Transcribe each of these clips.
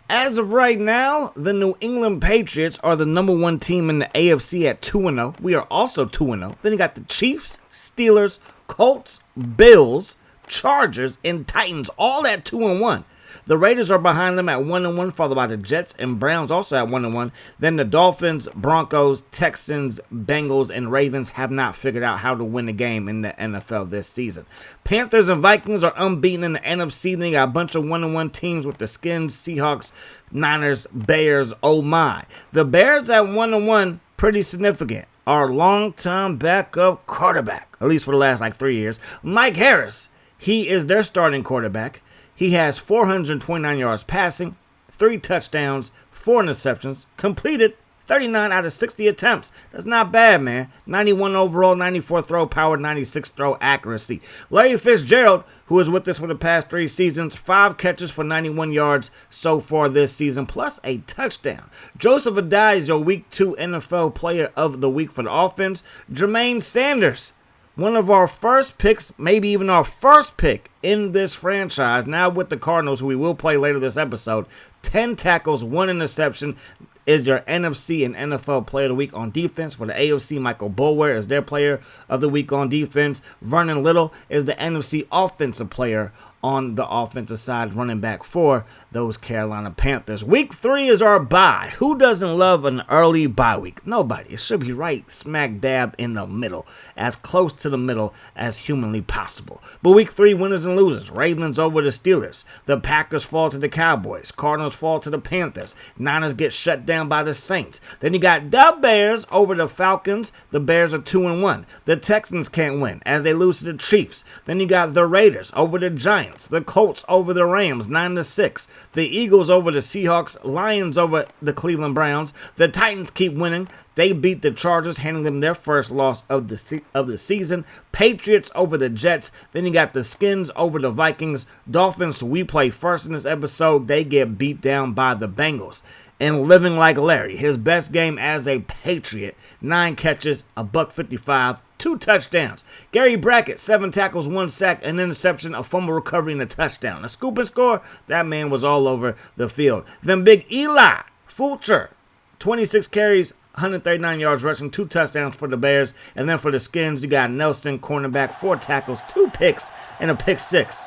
As of right now, the New England Patriots are the number one team in the AFC at 2-0. We are also 2-0. Then you got the Chiefs, Steelers, Colts, Bills, Chargers, and Titans, all at 2-1. The Raiders are behind them at 1-1, followed by the Jets and Browns also at 1-1. Then the Dolphins, Broncos, Texans, Bengals, and Ravens have not figured out how to win a game in the NFL this season. Panthers and Vikings are unbeaten in the NFC. Then you got a bunch of 1-1 teams with the Skins, Seahawks, Niners, Bears, oh my. The Bears at 1-1, pretty significant. Our long-time backup quarterback, at least for the last 3 years, Mike Harris, he is their starting quarterback. He has 429 yards passing, 3 touchdowns, 4 interceptions, completed 39 out of 60 attempts. That's not bad, man. 91 overall, 94 throw power, 96 throw accuracy. Larry Fitzgerald, who is with us for the past 3 seasons, 5 catches for 91 yards so far this season, plus a touchdown. Joseph Adai is your Week 2 NFL Player of the Week for the offense. Jermaine Sanders, one of our first picks, maybe even our first pick in this franchise, now with the Cardinals, who we will play later this episode. 10 tackles, 1 interception, is your NFC and NFL Player of the Week on defense. For the AFC, Michael Boulware is their Player of the Week on defense. Vernon Little is the NFC Offensive Player on the offensive side, running back for those Carolina Panthers. Week 3 is our bye. Who doesn't love an early bye week? Nobody. It should be right smack dab in the middle, as close to the middle as humanly possible. But week 3, winners and losers. Ravens over the Steelers. The Packers fall to the Cowboys. Cardinals fall to the Panthers. Niners get shut down by the Saints. Then you got the Bears over the Falcons. The Bears are 2-1. The Texans can't win as they lose to the Chiefs. Then you got the Raiders over the Giants. The Colts over the Rams, 9-6. The Eagles over the Seahawks. Lions over the Cleveland Browns. The Titans keep winning. They beat the Chargers, handing them their first loss of the season. Patriots over the Jets. Then you got the Skins over the Vikings. Dolphins, we play first in this episode. They get beat down by the Bengals. And living like Larry, his best game as a Patriot, 9 catches, $155, 2 touchdowns. Gary Brackett, 7 tackles, 1 sack, an interception, a fumble recovery, and a touchdown. A scoop and score, that man was all over the field. Then Big Eli Fulcher, 26 carries, 139 yards rushing, 2 touchdowns for the Bears. And then for the Skins, you got Nelson, cornerback, 4 tackles, 2 picks, and a pick 6.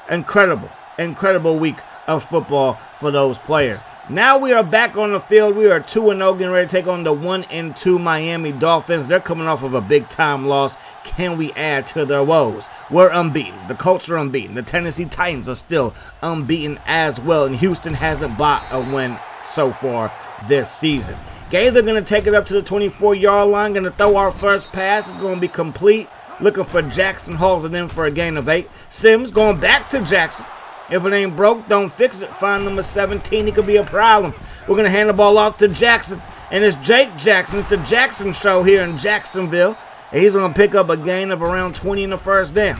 Incredible week of football for those players. Now we are back on the field. We are 2-0, getting ready to take on the 1-2 Miami Dolphins. They're coming off of a big-time loss. Can we add to their woes? We're unbeaten. The Colts are unbeaten. The Tennessee Titans are still unbeaten as well, and Houston hasn't bought a win so far this season. Gaither going to take it up to the 24-yard line, going to throw our first pass. It's going to be complete. Looking for Jackson, hauls it in for a gain of 8. Sims going back to Jackson. If it ain't broke, don't fix it. Find number 17. He could be a problem. We're going to hand the ball off to Jackson. And it's Jake Jackson. It's the Jackson Show here in Jacksonville. And he's going to pick up a gain of around 20 in the first down.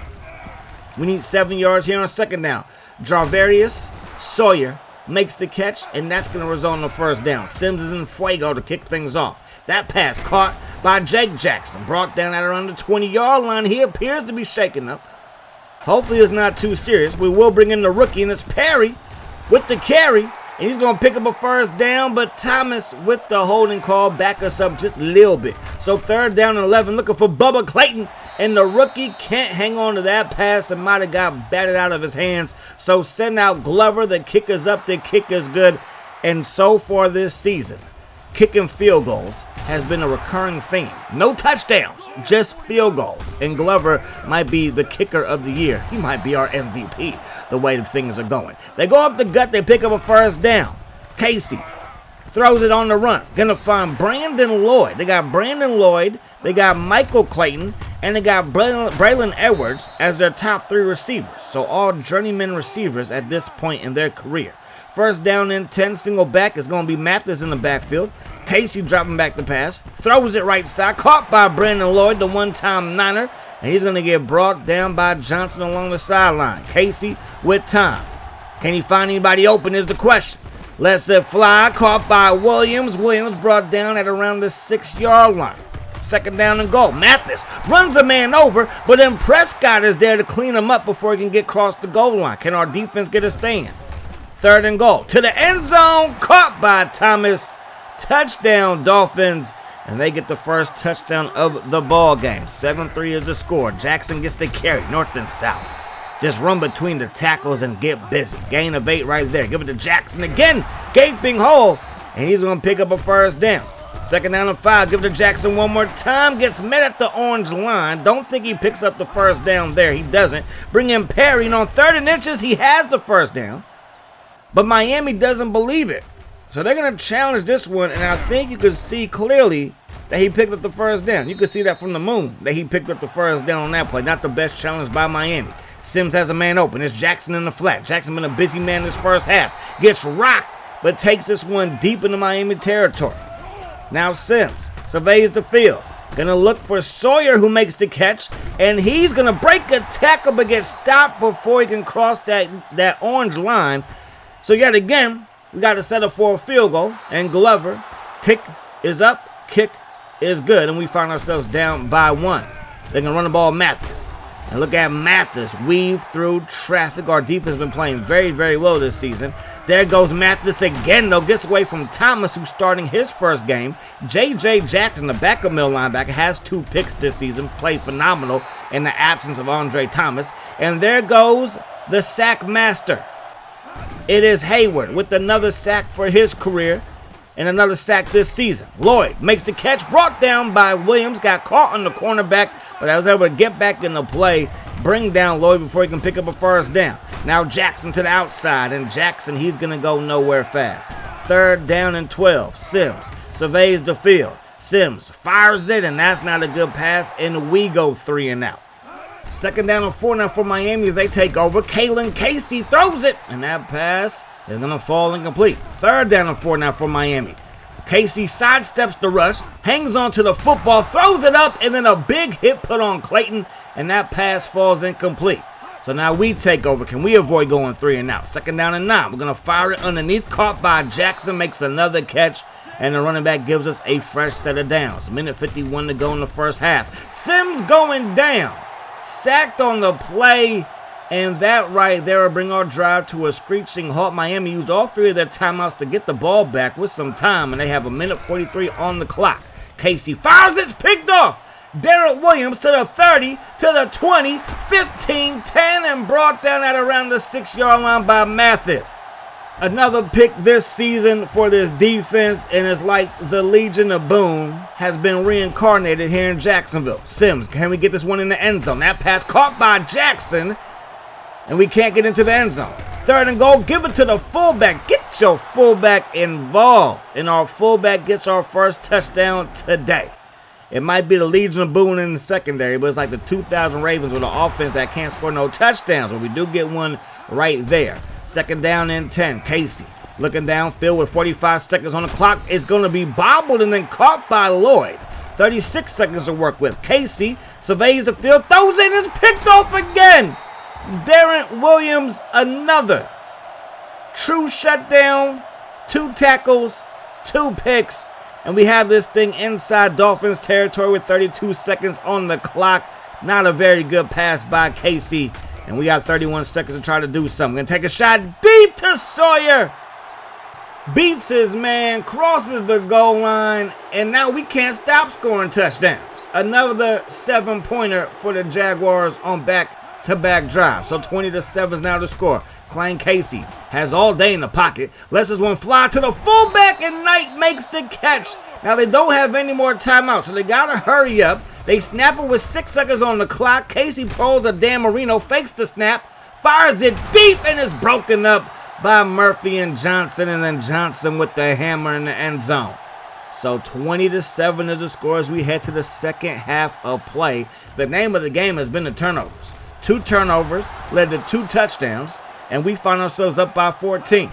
We need 7 yards here on second down. Jarvarius Sawyer makes the catch, and that's going to result in the first down. Sims is in fuego to kick things off. That pass caught by Jake Jackson. Brought down at around the 20-yard line. He appears to be shaken up. Hopefully it's not too serious. We will bring in the rookie, and it's Perry with the carry. And he's going to pick up a first down, but Thomas with the holding call back us up just a little bit. So 3rd down and 11, looking for Bubba Clayton. And the rookie can't hang on to that pass and might have got batted out of his hands. So send out Glover. The kick is up. The kick is good. And so far this season, kicking field goals has been a recurring theme. No touchdowns, just field goals. And Glover might be the kicker of the year. He might be our MVP, the way the things are going. They go up the gut, they pick up a first down. Casey throws it on the run. Gonna find Brandon Lloyd. They got Brandon Lloyd, they got Michael Clayton, and they got Braylon Edwards as their top 3 receivers. So all journeyman receivers at this point in their career. First down and 10, single back is going to be Mathis in the backfield. Casey dropping back the pass, throws it right side, caught by Brandon Lloyd, the one-time Niner, and he's going to get brought down by Johnson along the sideline. Casey with time. Can he find anybody open is the question. Lets it fly, caught by Williams. Williams brought down at around the 6-yard line. Second down and goal. Mathis runs a man over, but then Prescott is there to clean him up before he can get across the goal line. Can our defense get a stand? 3rd and goal. To the end zone, caught by Thomas. Touchdown, Dolphins. And they get the first touchdown of the ball game. 7-3 is the score. Jackson gets the carry, north and south. Just run between the tackles and get busy. Gain of 8 right there. Give it to Jackson again. Gaping hole. And he's going to pick up a first down. 2nd down and 5. Give it to Jackson one more time. Gets met at the orange line. Don't think he picks up the first down there. He doesn't. Bring in Perry. And on 3rd and inches, he has the first down. But Miami doesn't believe it. So they're going to challenge this one, and I think you can see clearly that he picked up the first down. You can see that from the moon, that he picked up the first down on that play. Not the best challenge by Miami. Sims has a man open. It's Jackson in the flat. Jackson been a busy man this first half. Gets rocked, but takes this one deep into Miami territory. Now Sims surveys the field. Going to look for Sawyer, who makes the catch, and he's going to break a tackle but get stopped before he can cross that orange line. So yet again, we got to set up for a field goal, and Glover, kick is up, kick is good, and we find ourselves down by 1. They're going to run the ball Mathis. And look at Mathis weave through traffic. Our defense has been playing very, very well this season. There goes Mathis again, though. Gets away from Thomas, who's starting his first game. J.J. Jackson, the backup middle linebacker, has 2 picks this season. Played phenomenal in the absence of Andre Thomas. And there goes the sack master. It is Hayward with another sack for his career and another sack this season. Lloyd makes the catch, brought down by Williams, got caught on the cornerback, but I was able to get back in the play, bring down Lloyd before he can pick up a first down. Now Jackson to the outside, and Jackson, he's going to go nowhere fast. 3rd down and 12. Sims surveys the field. Sims fires it, and that's not a good pass, and we go 3 and out. 2nd down and 4 now for Miami as they take over. Kalen Casey throws it, and that pass is going to fall incomplete. 3rd down and 4 now for Miami. Casey sidesteps the rush, hangs on to the football, throws it up, and then a big hit put on Clayton, and that pass falls incomplete. So now we take over. Can we avoid going 3 and out? 2nd down and 9. We're going to fire it underneath, caught by Jackson, makes another catch, and the running back gives us a fresh set of downs. 1:51 to go in the first half. Sims going down. Sacked on the play, and that right there will bring our drive to a screeching halt. Miami used all 3 of their timeouts to get the ball back with some time, and they have 1:43 on the clock. Casey fires, it's picked off. Derek Williams to the 30, to the 20, 15, 10, and brought down at around the 6-yard line by Mathis. Another pick this season for this defense, and it's like the Legion of Boom has been reincarnated here in Jacksonville. Sims, can we get this one in the end zone? That pass caught by Jackson, and we can't get into the end zone. 3rd and goal, give it to the fullback. Get your fullback involved, and our fullback gets our first touchdown today. It might be the Legion of Boom in the secondary, but it's like the 2000 Ravens with an offense that can't score no touchdowns, but we do get one right there. 2nd down and 10. Casey looking downfield with 45 seconds on the clock. It's going to be bobbled and then caught by Lloyd. 36 seconds to work with. Casey surveys the field, throws it, is picked off again. Darren Williams, another true shutdown. 2 tackles, 2 picks, and we have this thing inside Dolphins territory with 32 seconds on the clock. Not a very good pass by Casey. And we got 31 seconds to try to do something. Gonna take a shot deep to Sawyer. Beats his man, crosses the goal line, and now we can't stop scoring touchdowns. Another 7-pointer for the Jaguars on back-to-back drive. So 20-7 is now the score. Klein Casey has all day in the pocket. Lets this one fly to the fullback, and Knight makes the catch. Now they don't have any more timeouts, so they gotta hurry up. They snap it with 6 seconds on the clock. Casey pulls a Dan Marino, fakes the snap, fires it deep, and is broken up by Murphy and Johnson, and then Johnson with the hammer in the end zone. So 20-7 is the score as we head to the second half of play. The name of the game has been the turnovers. 2 turnovers led to 2 touchdowns, and we find ourselves up by 14.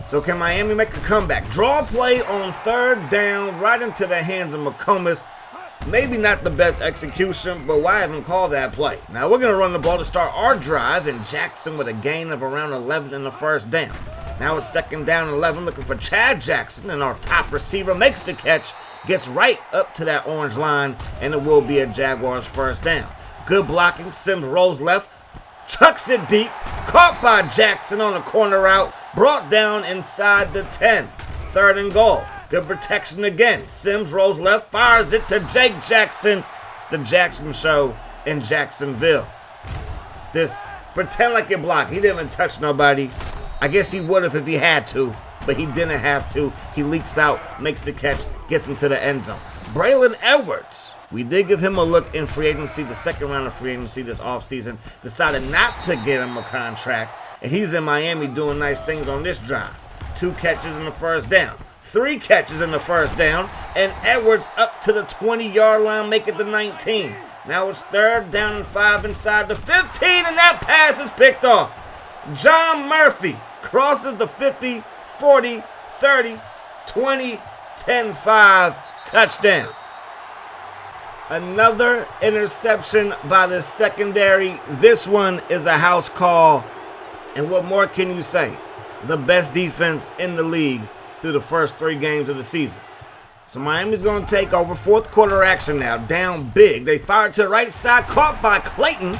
So can Miami make a comeback? Draw a play on 3rd down right into the hands of McComas. Maybe not the best execution, but why haven't called that play? Now we're going to run the ball to start our drive, and Jackson with a gain of around 11 in the first down. Now it's 2nd down and 11, looking for Chad Jackson, and our top receiver makes the catch, gets right up to that orange line, and it will be a Jaguars first down. Good blocking. Sims rolls left, chucks it deep, caught by Jackson on a corner route, brought down inside the 10. 3rd and goal. Good protection again. Sims rolls left, fires it to Jake Jackson. It's the Jackson Show in Jacksonville. This pretend like you block. He didn't even touch nobody. I guess he would have if he had to, but he didn't have to. He leaks out, makes the catch, gets into the end zone. Braylon Edwards. We did give him a look in free agency, the 2nd round of free agency this offseason. Decided not to get him a contract, and he's in Miami doing nice things on this drive. 2 catches in the 1st down. 3 catches in the 1st down, and Edwards up to the 20-yard line, make it the 19. Now it's 3rd down and 5 inside the 15, and that pass is picked off. John Murphy crosses the 50, 40, 30, 20, 10, 5, touchdown. Another interception by the secondary. This one is a house call, and what more can you say? The best defense in the league through the first 3 games of the season. So Miami's going to take over. 4th quarter action now, down big. They fire to the right side, caught by Clayton.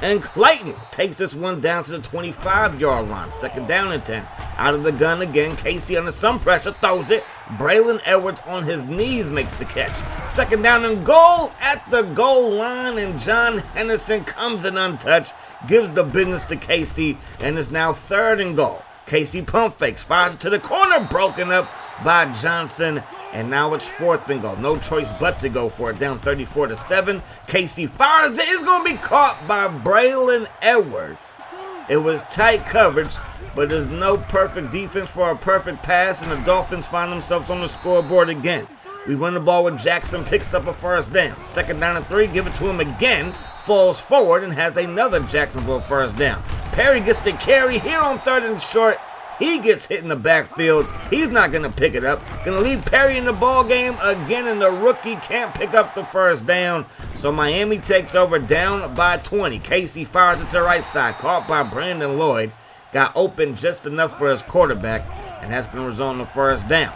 And Clayton takes this one down to the 25-yard line. 2nd down and 10. Out of the gun again. Casey under some pressure, throws it. Braylon Edwards on his knees makes the catch. 2nd down and goal at the goal line. And John Henderson comes in untouched. Gives the business to Casey. And it's now 3rd and goal. Casey pump fakes, fires it to the corner, broken up by Johnson, and now it's 4th and goal. No choice but to go for it, down 34-7. Casey fires it, it's going to be caught by Braylon Edwards. It was tight coverage, but there's no perfect defense for a perfect pass, and the Dolphins find themselves on the scoreboard again. We win the ball with Jackson, picks up a 1st down. 2nd down and 3, give it to him again. Falls forward and has another Jacksonville 1st down. Perry gets the carry here on 3rd and short. He gets hit in the backfield. He's not going to pick it up. Going to leave Perry in the ball game again, and the rookie can't pick up the 1st down. So Miami takes over down by 20. Casey fires it to the right side. Caught by Brandon Lloyd. Got open just enough for his quarterback, and that's going to result in the 1st down.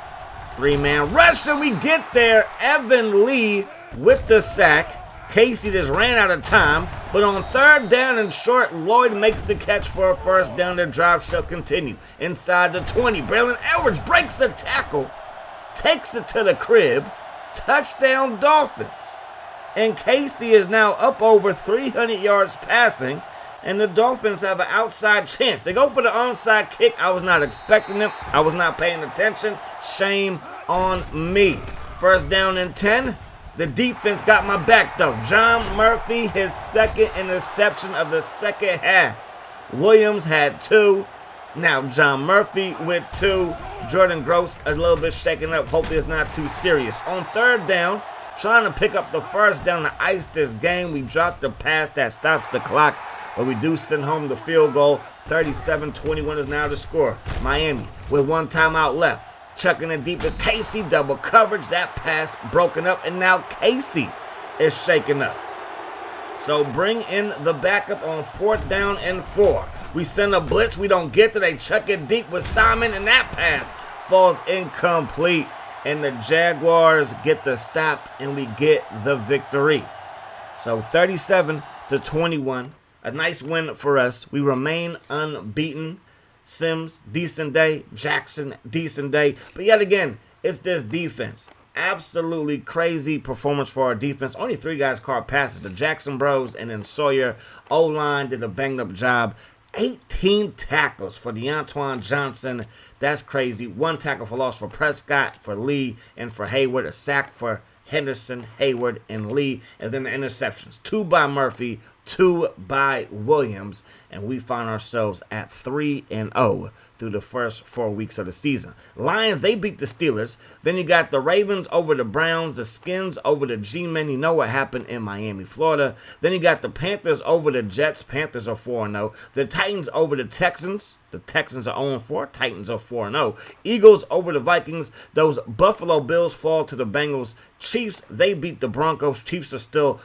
3-man rush, and we get there. Evan Lee with the sack. Casey just ran out of time, but on 3rd down and short, Lloyd makes the catch for a 1st down. The drive shall continue. Inside the 20, Braylon Edwards breaks a tackle, takes it to the crib, touchdown Dolphins. And Casey is now up over 300 yards passing, and the Dolphins have an outside chance. They go for the onside kick. I was not expecting it. I was not paying attention. Shame on me. 1st down and 10. The defense got my back, though. John Murphy, his 2nd interception of the 2nd half. Williams had 2. Now John Murphy with 2. Jordan Gross a little bit shaken up. Hopefully it's not too serious. On 3rd down, trying to pick up the 1st down to ice this game. We dropped the pass that stops the clock, but we do send home the field goal. 37-21 is now the score. Miami with 1 timeout left. Chucking it deep is Casey, double coverage, that pass broken up, and now Casey is shaken up. So bring in the backup on 4th down and 4. We send a blitz, we don't get to, they chuck it deep with Simon, and that pass falls incomplete, and the Jaguars get the stop, and we get the victory. So 37-21, a nice win for us. We remain unbeaten. Sims, decent day. Jackson, decent day. But yet again, it's this defense. Absolutely crazy performance for our defense. Only 3 guys caught passes. The Jackson Bros and then Sawyer. O-line did a banged-up job. 18 tackles for DeAntoine Johnson. That's crazy. 1 tackle for loss for Prescott, for Lee, and for Hayward. A sack for Henderson, Hayward, and Lee. And then the interceptions. 2 by Murphy, 2 by Williams, and we find ourselves at 3-0 through the first 4 weeks of the season. Lions, they beat the Steelers. Then you got the Ravens over the Browns, the Skins over the G-Men. You know what happened in Miami, Florida. Then you got the Panthers over the Jets. Panthers are 4-0. The Titans over the Texans. The Texans are 0-4. Titans are 4-0. Eagles over the Vikings. Those Buffalo Bills fall to the Bengals. Chiefs, they beat the Broncos. Chiefs are still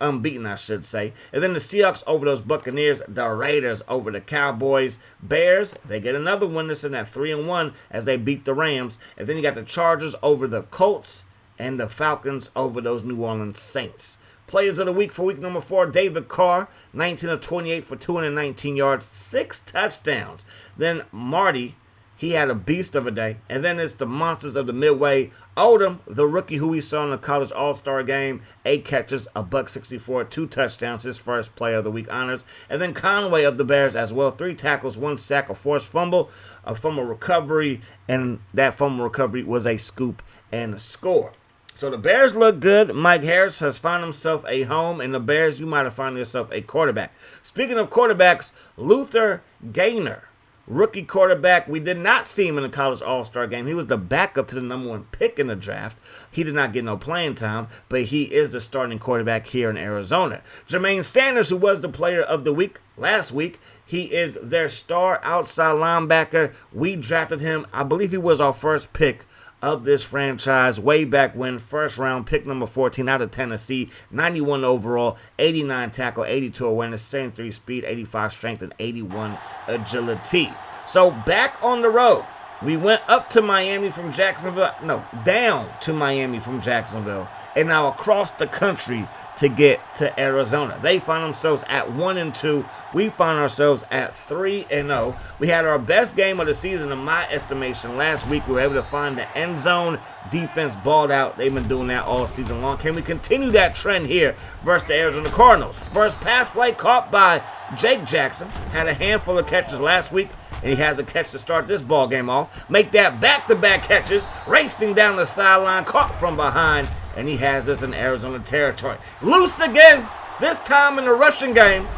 unbeaten, I should say. And then the Seahawks over those Buccaneers. The Raiders over the Cowboys. Bears, they get another win. This in at 3-1 as they beat the Rams. And then you got the Chargers over the Colts and the Falcons over those New Orleans Saints. Players of the week for week number 4, David Carr, 19 of 28 for 219 yards, 6 touchdowns. Then Marty, he had a beast of a day. And then it's the monsters of the Midway. Odom, the rookie who we saw in the college all-star game, 8 catches, $164, 2 touchdowns, his first player of the week honors. And then Conway of the Bears as well, 3 tackles, 1 sack, a forced fumble, a fumble recovery, and that fumble recovery was a scoop and a score. So the Bears look good. Mike Harris has found himself a home, and the Bears, you might have found yourself a quarterback. Speaking of quarterbacks, Luther Gaynor, rookie quarterback. We did not see him in the college all-star game. He was the backup to the number 1 pick in the draft. He did not get no playing time, but he is the starting quarterback here in Arizona. Jermaine Sanders, who was the player of the week last week, he is their star outside linebacker. We drafted him. I believe he was our first pick of this franchise way back when, first round, pick number 14 out of Tennessee, 91 overall, 89 tackle, 82 awareness, 73 speed, 85 strength, and 81 agility. So back on the road, we went up to Miami from Jacksonville, no, down to Miami from Jacksonville, and now across the country to get to Arizona. They find themselves at 1-2. We find ourselves at 3-0. We had our best game of the season in my estimation last week. We were able to find the end zone. Defense balled out. They've been doing that all season long. Can we continue that trend here versus the Arizona Cardinals? First pass play caught by Jake Jackson. Had a handful of catches last week, and he has a catch to start this ball game off. Make that back-to-back catches, racing down the sideline, caught from behind, and he has us in Arizona territory. Loose again, this time in the rushing game,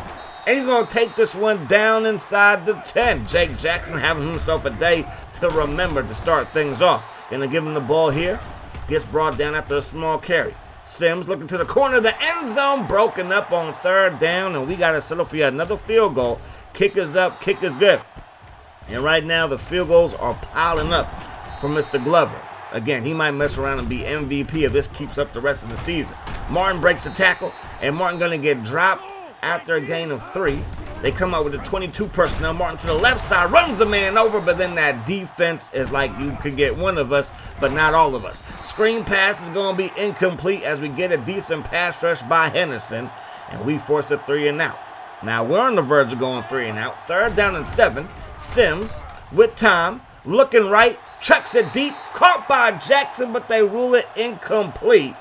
and he's going to take this one down inside the 10. Jake Jackson having himself a day to remember to start things off. Going to give him the ball here. Gets brought down after a small carry. Sims looking to the corner of the end zone, broken up on 3rd down, and we got to settle for yet another field goal. Kick is up, kick is good. And right now the field goals are piling up for Mr. Glover. Again, he might mess around and be MVP if this keeps up the rest of the season. Martin breaks the tackle, and Martin going to get dropped after a gain of 3. They come out with the 22 personnel. Martin to the left side, runs a man over, but then that defense is like you could get one of us, but not all of us. Screen pass is going to be incomplete as we get a decent pass rush by Henderson, and we force a 3 and out. Now we're on the verge of going 3 and out. 3rd down and 7. Sims with time, looking right, chucks it deep, caught by Jackson, but they rule it incomplete.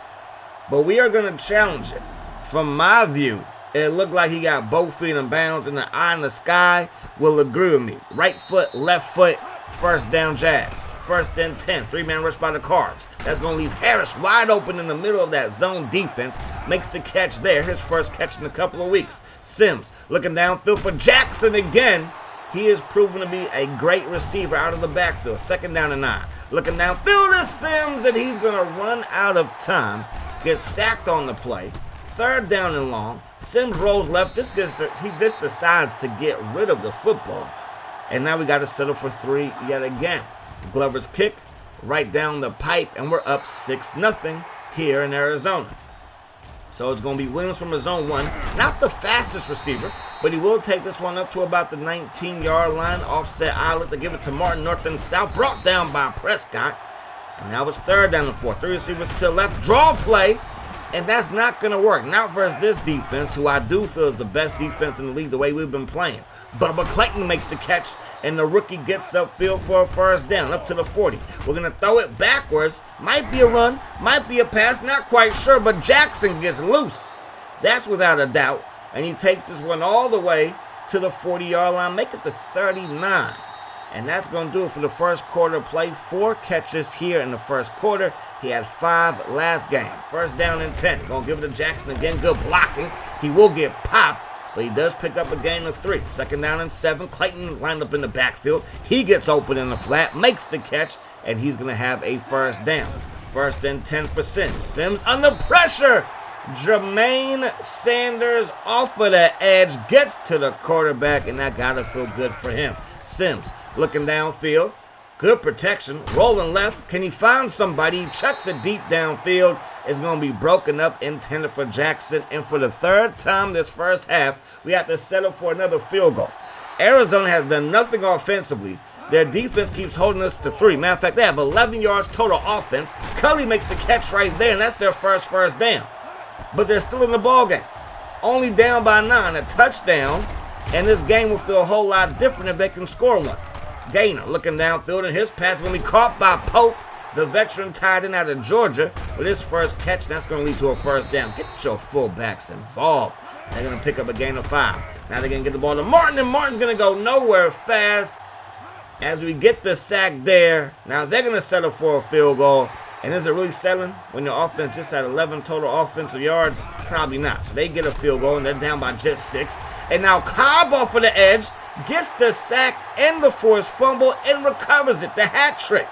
But we are going to challenge it. From my view, it looked like he got both feet in bounds, and the eye in the sky will agree with me. Right foot, left foot, 1st down Jags. 1st and 10, 3-man rush by the Cards. That's going to leave Harris wide open in the middle of that zone defense. Makes the catch there, his first catch in a couple of weeks. Sims looking downfield for Jackson again. He is proven to be a great receiver out of the backfield. 2nd down and 9. Looking downfield is Sims, and he's going to run out of time. Gets sacked on the play. 3rd down and long. Sims rolls left. He just decides to get rid of the football. And now we got to settle for 3 yet again. Glover's kick right down the pipe, and we're up 6-0 here in Arizona. So it's going to be Williams from the zone 1. Not the fastest receiver, but he will take this one up to about the 19-yard line. Offset islet to give it to Martin north and south. Brought down by Prescott. And now it's 3rd down and 4. 3 receivers to the left. Draw play. And that's not going to work. Not versus this defense, who I do feel is the best defense in the league the way we've been playing. Bubba Clayton makes the catch, and the rookie gets upfield for a 1st down, up to the 40. We're going to throw it backwards. Might be a run, might be a pass, not quite sure, but Jackson gets loose. That's without a doubt. And he takes this one all the way to the 40-yard line, make it the 39. And that's going to do it for the first quarter play. 4 catches here in the first quarter. He had 5 last game. 1st down and 10. Going to give it to Jackson again. Good blocking. He will get popped, but he does pick up a gain of 3. 2nd down and 7. Clayton lined up in the backfield. He gets open in the flat, makes the catch, and he's going to have a 1st down. 1st and 10 for Sims. Sims under pressure. Jermaine Sanders off of the edge, gets to the quarterback, and that got to feel good for him. Sims looking downfield, good protection, rolling left. Can he find somebody? He chucks it deep downfield. It's going to be broken up, intended for Jackson. And for the 3rd time this first half, we have to settle for another field goal. Arizona has done nothing offensively. Their defense keeps holding us to 3. Matter of fact, they have 11 yards total offense. Cully makes the catch right there, and that's their first down. but they're still in the ball game. Only down by 9, a touchdown, and this game will feel a whole lot different if they can score one. Gainer looking downfield, and his pass is going to be caught by Pope, the veteran tight end out of Georgia, with his first catch, and that's going to lead to a first down. Get your fullbacks involved. They're going to pick up a gain of 5. Now they're going to get the ball to Martin, and Martin's going to go nowhere fast as we get the sack there. Now they're going to settle for a field goal. And is it really settling when your offense just had 11 total offensive yards? Probably not. So they get a field goal, and they're down by just 6. And now Cobb off of the edge gets the sack and the forced fumble and recovers it, the hat trick.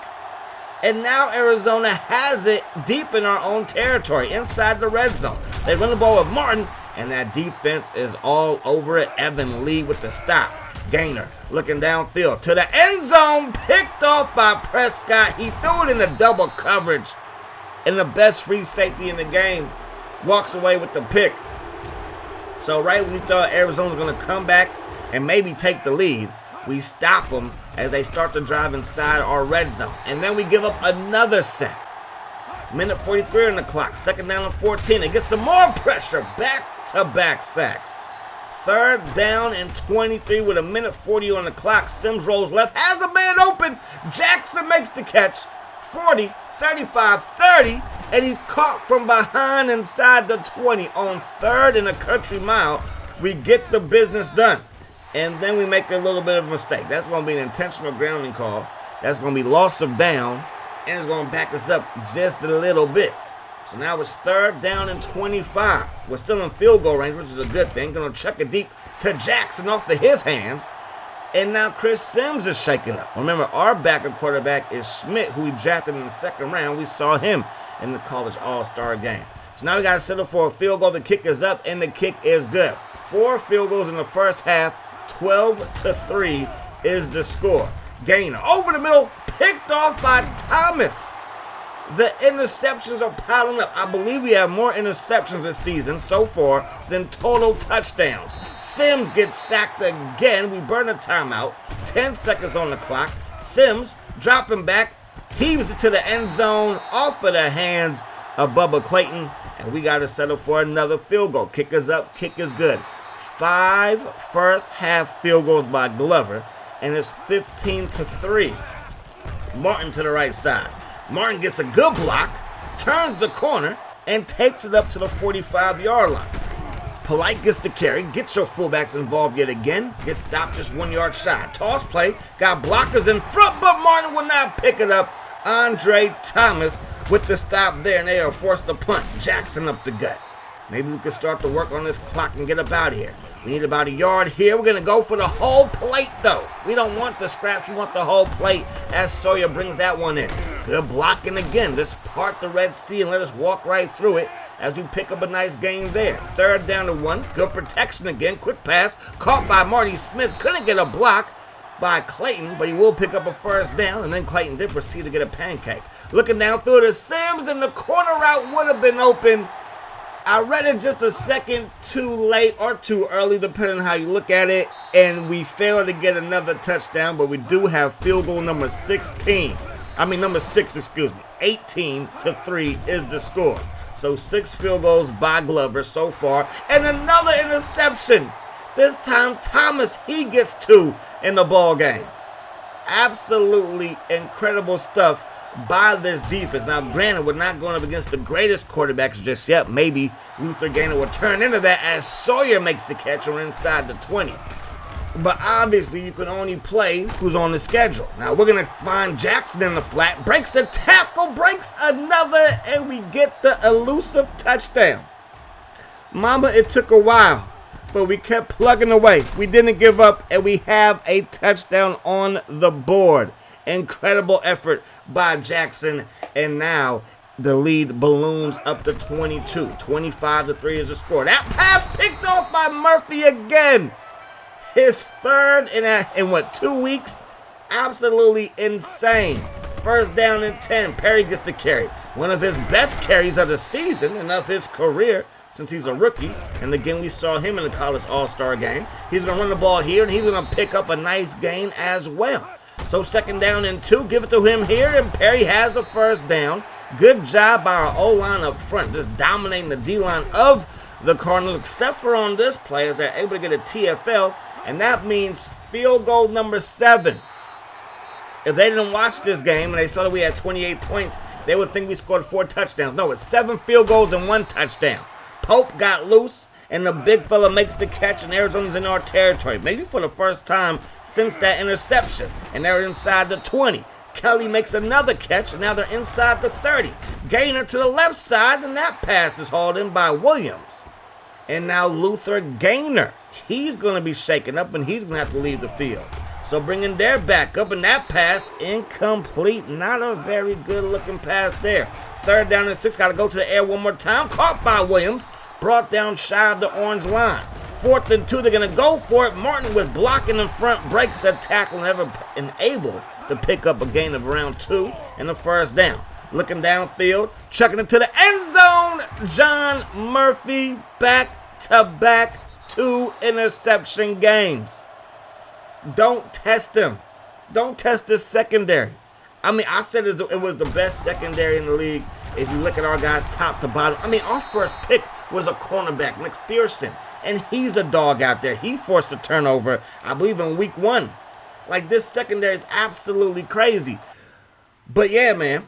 And now Arizona has it deep in our own territory, inside the red zone. They run the ball with Martin, and that defense is all over it. Evan Lee with the stop. Gainer looking downfield to the end zone, picked off by Prescott. He threw it in the double coverage, and the best free safety in the game walks away with the pick. So right when you thought Arizona's going to come back and maybe take the lead, we stop them as they start to drive inside our red zone. And then we give up another sack. Minute 43 on the clock, second down and 14. They get some more pressure, back-to-back sacks. Third down and 23 with a minute 40 on the clock. Sims rolls left, has a man open. Jackson makes the catch. 40, 35, 30, and he's caught from behind inside the 20 on 3rd and a country mile. We get the business done, and then we make a little bit of a mistake. That's going to be an intentional grounding call. That's going to be loss of down, and it's going to back us up just a little bit. So now it's 3rd down and 25. We're still in field goal range, which is a good thing. Going to chuck it deep to Jackson off of his hands. And now Chris Sims is shaking up. Remember, our backup quarterback is Schmidt, who we drafted in the 2nd round. We saw him in the college all-star game. So now we got to settle for a field goal. The kick is up, and the kick is good. 4 field goals in the first half. 12-3 is the score. Gainer over the middle, picked off by Thomas. The interceptions are piling up. I believe we have more interceptions this season so far than total touchdowns. Sims gets sacked again. We burn a timeout. 10 seconds on the clock. Sims dropping back, heaves it to the end zone off of the hands of Bubba Clayton. And we got to settle for another field goal. Kick is up. Kick is good. 5 first half field goals by Glover. And it's 15-3. Martin to the right side. Martin gets a good block, turns the corner, and takes it up to the 45-yard line. Polite gets the carry, gets your fullbacks involved yet again, gets stopped just 1 yard shy. Toss play, got blockers in front, but Martin will not pick it up. Andre Thomas with the stop there, and they are forced to punt. Jackson up the gut. Maybe we can start to work on this clock and get up out of here. We need about a yard here. We're going to go for the whole plate, though. We don't want the scraps. We want the whole plate as Sawyer brings that one in. Good blocking again. Let's part the Red Sea and let us walk right through it as we pick up a nice gain there. 3rd down to 1. Good protection again. Quick pass. Caught by Marty Smith. Couldn't get a block by Clayton, but he will pick up a first down, and then Clayton did proceed to get a pancake. Looking downfield to Sims, and the corner route would have been open. I read it just a second too late or too early, depending on how you look at it, and we failed to get another touchdown, but we do have field goal number 6, excuse me. 18-3 is the score. So 6 field goals by Glover so far, and another interception. This time Thomas, he gets 2 in the ball game. Absolutely incredible stuff by this defense. Now, granted, we're not going up against the greatest quarterbacks just yet. Maybe Luther Gainer will turn into that as Sawyer makes the catch or inside the 20. But obviously, you can only play who's on the schedule. Now, we're going to find Jackson in the flat. Breaks a tackle, breaks another, and we get the elusive touchdown. Mama, it took a while, but we kept plugging away. We didn't give up, and we have a touchdown on the board. Incredible effort by Jackson, and now the lead balloons up to 22. 25-3 is the score. That pass picked off by Murphy again. His 3rd in 2 weeks? Absolutely insane. 1st down and 10. Perry gets the carry. One of his best carries of the season and of his career since he's a rookie. And again, we saw him in the college all-star game. He's going to run the ball here, and he's going to pick up a nice gain as well. So 2nd down and 2, give it to him here, and Perry has a 1st down. Good job by our O-line up front, just dominating the D-line of the Cardinals, except for on this play as they're able to get a TFL, and that means field goal number 7. If they didn't watch this game and they saw that we had 28 points, they would think we scored 4 touchdowns. No, it's 7 field goals and 1 touchdown. Pope got loose, and the big fella makes the catch, and Arizona's in our territory. Maybe for the first time since that interception, and they're inside the 20. Kelly makes another catch, and now they're inside the 30. Gainer to the left side, and that pass is hauled in by Williams. And now Luther Gainer, he's going to be shaken up, and he's going to have to leave the field. So bringing their back up, and that pass incomplete. Not a very good-looking pass there. 3rd down and 6, got to go to the air one more time. Caught by Williams, brought down shy of the orange line. 4th and 2, they're going to go for it. Martin with blocking in front, breaks a tackle, and able to pick up a gain of around 2 and the 1st down. Looking downfield, chucking it to the end zone. John Murphy, back-to-back 2 interception games. Don't test him. Don't test this secondary. I mean, I said it was the best secondary in the league if you look at our guys top to bottom. I mean, our first pick was a cornerback, McPherson, and he's a dog out there. He forced a turnover, I believe, in week 1. Like, this secondary is absolutely crazy. But, yeah, man,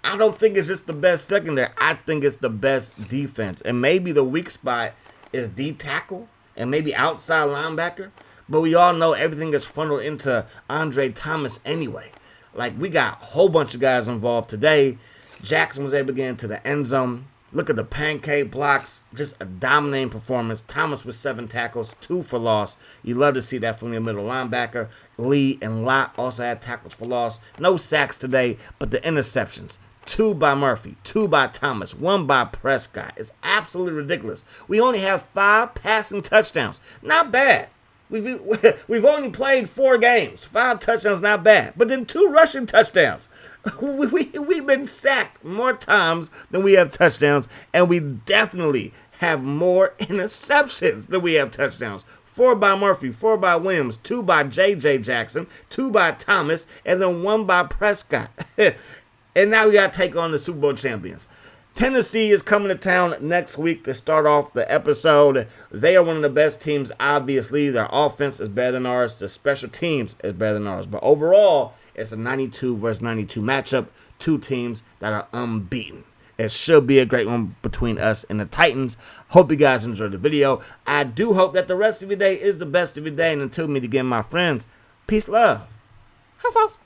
I don't think it's just the best secondary. I think it's the best defense. And maybe the weak spot is D-tackle and maybe outside linebacker. But we all know everything is funneled into Andre Thomas anyway. Like, we got a whole bunch of guys involved today. Jackson was able to get into the end zone. Look at the pancake blocks. Just a dominating performance. Thomas with 7 tackles, 2 for loss. You love to see that from your middle linebacker. Lee and Lott also had tackles for loss. No sacks today, but the interceptions. 2 by Murphy, 2 by Thomas, 1 by Prescott. It's absolutely ridiculous. We only have 5 passing touchdowns. Not bad. We've only played 4 games. 5 touchdowns, not bad. But then 2 rushing touchdowns. We've been sacked more times than we have touchdowns, and we definitely have more interceptions than we have touchdowns. 4 by Murphy, 4 by Williams, 2 by J.J. Jackson, 2 by Thomas, and then 1 by Prescott. And now we got to take on the Super Bowl champions. Tennessee is coming to town next week to start off the episode. They are one of the best teams, obviously. Their offense is better than ours. The special teams is better than ours. But overall, it's a 92 versus 92 matchup. 2 teams that are unbeaten. It should be a great one between us and the Titans. Hope you guys enjoyed the video. I do hope that the rest of your day is the best of your day. And until we meet again, my friends, peace, love. How's sauce?